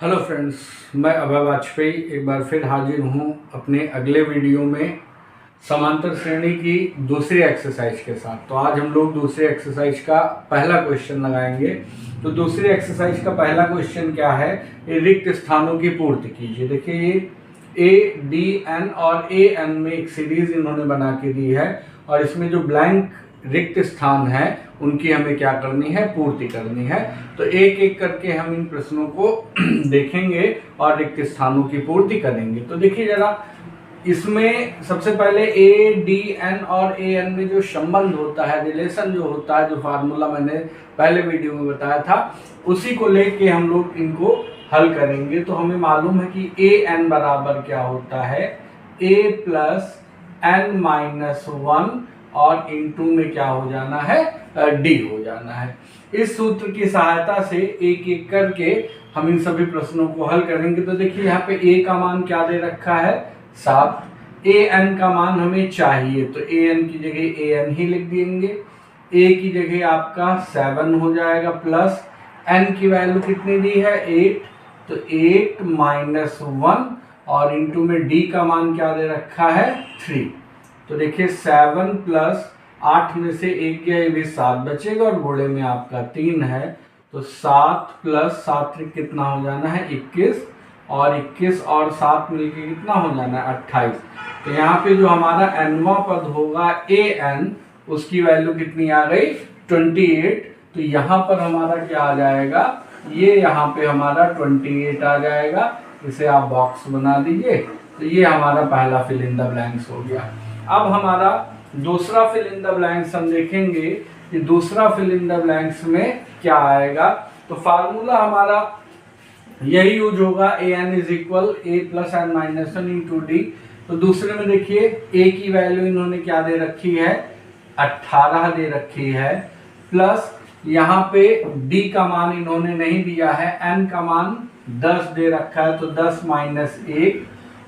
Hello friends, मैं अभय वाजपेयी एक बार फिर हाजिर हूँ अपने अगले वीडियो में समांतर श्रेणी की दूसरी एक्सरसाइज के साथ। तो आज हम लोग दूसरी एक्सरसाइज का पहला क्वेश्चन लगाएंगे। तो दूसरी एक्सरसाइज का पहला क्वेश्चन क्या है, ये रिक्त स्थानों की पूर्ति कीजिए। देखिए ये ए डी एन और ए एन में एक सीरीज इन्होंने बना के दी है और इसमें जो ब्लैंक रिक्त स्थान है उनकी हमें क्या करनी है, पूर्ति करनी है। तो एक एक करके हम इन प्रश्नों को देखेंगे और रिक्त स्थानों की पूर्ति करेंगे। तो देखिए जरा, इसमें सबसे पहले ए डी एन और ए एन में जो संबंध होता है, रिलेशन जो होता है, जो फार्मूला मैंने पहले वीडियो में बताया था, उसी को लेके हम लोग इनको हल करेंगे। तो हमें मालूम है कि ए एन बराबर क्या होता है, ए प्लस एन माइनस वन और इनटू में क्या हो जाना है, डी हो जाना है। इस सूत्र की सहायता से एक एक करके हम इन सभी प्रश्नों को हल करेंगे। तो देखिए यहाँ पे ए का मान क्या दे रखा है, 7। ए एन का मान हमें चाहिए तो ए एन की जगह ए एन ही लिख देंगे। ए की जगह आपका 7 हो जाएगा, प्लस एन की वैल्यू कितनी दी है, 8। तो 8 माइनस 1 और इनटू में डी का मान क्या दे रखा है, 3। तो देखिए 7 प्लस 8 में से 1 गया, ये भी 7 बचेगा और घोड़े में आपका 3 है। तो 7 प्लस 7 कितना हो जाना है, 21, और 21 और 7 मिलके कितना हो जाना है, 28। तो यहाँ पे जो हमारा nवां पद होगा ए एन, उसकी वैल्यू कितनी आ गई, 28। तो यहाँ पर हमारा क्या आ जाएगा, ये यहाँ पे हमारा 28 आ जाएगा। इसे आप बॉक्स बना दीजिए। तो ये हमारा पहला फिल इन द ब्लैंक्स हो गया। अब हमारा दूसरा फिल इन द ब्लैंक्स हम देखेंगे कि दूसरा फिल इन द ब्लैंक्स में क्या आएगा। तो फार्मूला हमारा यही यूज होगा, a n is equal a plus n minus one into d. तो दूसरे में देखिए ए की वैल्यू इन्होंने क्या दे रखी है, 18 दे रखी है, प्लस यहाँ पे डी का मान इन्होंने नहीं दिया है, एन का मान 10 दे रखा है, तो 10 माइनस 1,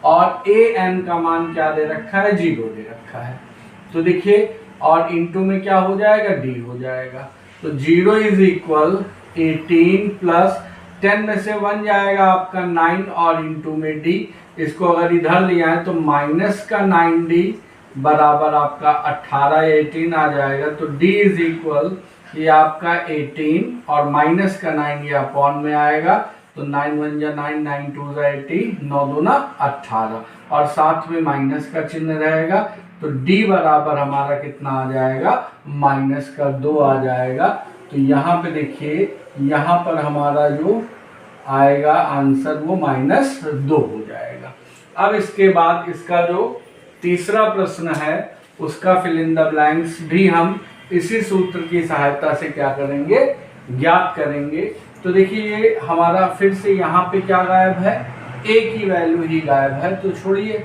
और ए एन का मान क्या दे रखा है, 0 दे रखा है। तो देखिए और इनटू में क्या हो जाएगा, डी हो जाएगा। तो 0 इज इक्वल 18 प्लस 10 में से 1 जाएगा आपका 9 और इनटू में डी। इसको अगर इधर लिया है तो माइनस का 9d बराबर आपका 18 18 आ जाएगा। तो d इज इक्वल ये आपका 18 और माइनस का 9 ये अपॉन में आएगा। तो 9 1 जा 9, 9 2 जा 80, 9 दूना 18 और साथ में माइनस का चिन्ह रहेगा। तो d बराबर हमारा कितना आ जाएगा, माइनस का 2 आ जाएगा। तो यहाँ पे देखिए, यहाँ पर हमारा जो आएगा आंसर वो -2 हो जाएगा। अब इसके बाद इसका जो तीसरा प्रश्न है उसका फिल इन द ब्लैंक्स भी हम इसी सूत्र की सहायता से क्या करेंगे, ज्ञात करेंगे। तो देखिए ये हमारा फिर से यहाँ पे क्या गायब है, a की वैल्यू ही गायब है। तो छोड़िए,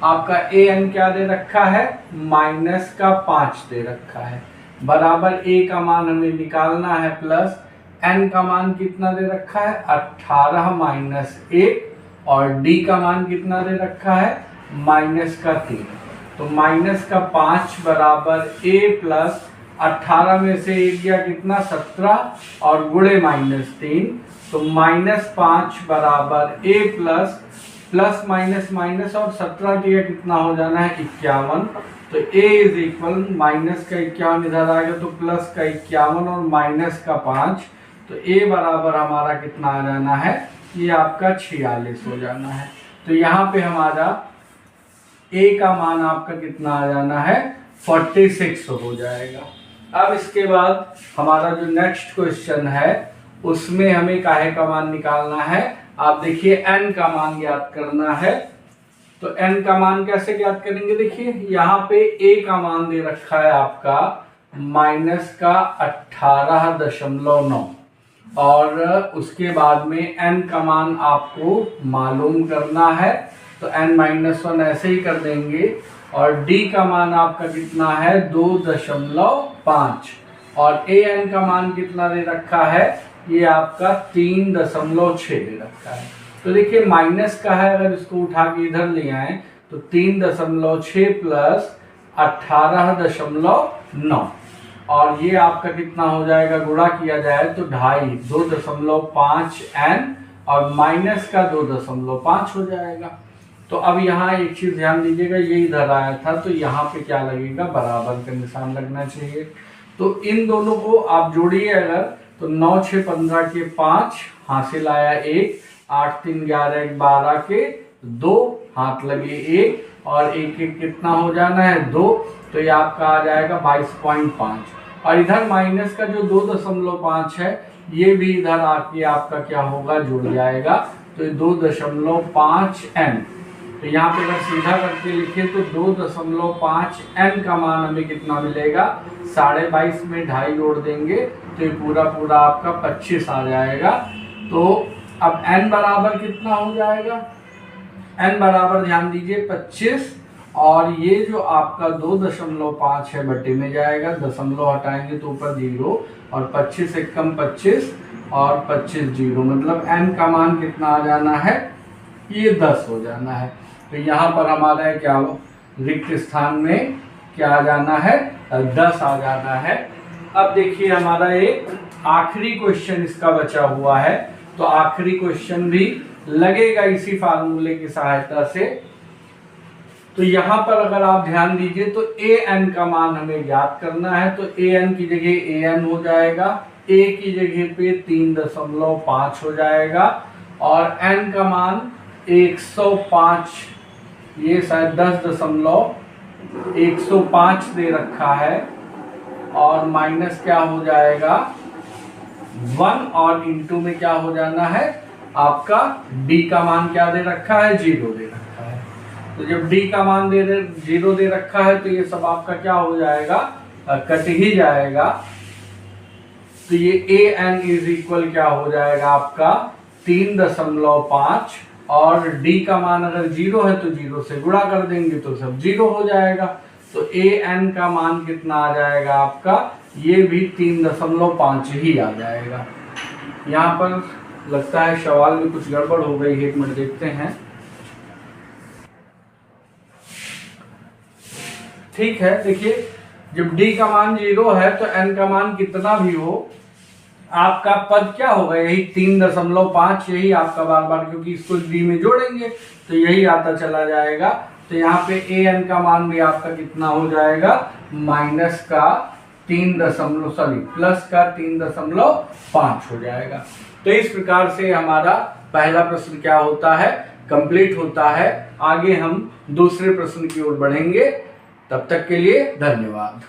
आपका ए एन क्या दे रखा है, -5 दे रखा है, बराबर a का मान हमें निकालना है, प्लस n का मान कितना दे रखा है, 18 माइनस 1, और d का मान कितना दे रखा है, -3। तो -5 बराबर a प्लस 18 में से 1 गया कितना, 17, और गुणे -3। तो -5 बराबर a प्लस माइनस माइनस और 17 दिया कितना हो जाना है, 51। तो a इज इक्वल माइनस का 51 इधर आएगा तो प्लस का 51 और माइनस का 5। तो a बराबर हमारा कितना आ जाना है, ये आपका 46 हो जाना है। तो यहाँ पे हमारा a का मान आपका कितना आ जाना है, 46 हो जाएगा। अब इसके बाद हमारा जो नेक्स्ट क्वेश्चन है उसमें हमें काहे का मान निकालना है। आप देखिए n का मान ज्ञात करना है। तो n का मान कैसे ज्ञात करेंगे, देखिए यहाँ पे a का मान दे रखा है आपका -18.9 और उसके बाद में n का मान आपको मालूम करना है। तो n-1 ऐसे ही कर देंगे, और d का मान आपका कितना है, 2.5, और a n का मान कितना दे रखा है, ये आपका 3.6 दे रखा है। तो देखिए माइनस का है, अगर इसको उठा के इधर ले आए तो 3.6 प्लस 18.9, और ये आपका कितना हो जाएगा, गुणा किया जाए तो 2.5 2.5 n और माइनस का 2.5 हो जाएगा। तो अब यहाँ एक चीज ध्यान दीजिएगा, ये इधर आया था तो यहाँ पे क्या लगेगा, बराबर का निशान लगना चाहिए। तो इन दोनों को आप जोड़िए अगर, तो 9 6 15 के 5 हासिल आया 1, 8 3 11 12 के 2 हाथ लगे 1 और 1 1 कितना हो जाना है 2, तो ये आपका आ जाएगा 22.5। और इधर माइनस का जो 2.5 है ये भी इधर आके आपका क्या होगा, जुड़ जाएगा। तो 2.5 n, तो यहाँ पे अगर सीधा करके लिखे तो 2.5 n का मान हमें कितना मिलेगा, 22.5 में 2.5 जोड़ देंगे तो ये पूरा पूरा आपका 25 आ जाएगा। तो अब n बराबर कितना हो जाएगा, n बराबर ध्यान दीजिए 25, और ये जो आपका 2.5 है बटे में जाएगा, दशमलव हटाएंगे तो ऊपर 0, और 25 एक कम 25 और 25 0, मतलब n का मान कितना आ जाना है, ये 10 हो जाना है। तो यहाँ पर हमारा है क्या, रिक्त स्थान में क्या आ जाना है, 10 आ जाना है। अब देखिए हमारा एक आखिरी क्वेश्चन इसका बचा हुआ है, तो आखिरी क्वेश्चन भी लगेगा इसी फार्मूले की सहायता से। तो यहाँ पर अगर आप ध्यान दीजिए तो ए एन का मान हमें ज्ञात करना है, तो ए एन की जगह ए एन हो जाएगा, ए की जगह पे 3.5 हो जाएगा, और एन का मान 105, ये शायद 10.105 दे रखा है, और माइनस क्या हो जाएगा 1, और इंटू में क्या हो जाना है आपका डी का मान क्या दे रखा है, 0 दे रखा है। तो जब डी का मान 0 दे रखा है तो ये सब आपका क्या हो जाएगा, कट ही जाएगा। तो ये ए एन इज इक्वल क्या हो जाएगा आपका 3.5, और डी का मान अगर 0 है तो 0 से गुणा कर देंगे तो सब 0 हो जाएगा। तो ए एन का मान कितना आ जाएगा आपका, ये भी 3.5 ही आ जाएगा। यहाँ पर लगता है सवाल में कुछ गड़बड़ हो गई है, एक मिनट देखते हैं। ठीक है, देखिए जब d का मान 0 है तो n का मान कितना भी हो आपका पद क्या होगा, यही 3.5, यही आपका बार बार, क्योंकि इसको d में जोड़ेंगे तो यही आता चला जाएगा। तो यहाँ पे a n का मान भी आपका कितना हो जाएगा, माइनस का प्लस का 3.5 हो जाएगा। तो इस प्रकार से हमारा पहला प्रश्न क्या होता है, कंप्लीट होता है। आगे हम दूसरे प्रश्न की ओर बढ़ेंगे, तब तक के लिए धन्यवाद।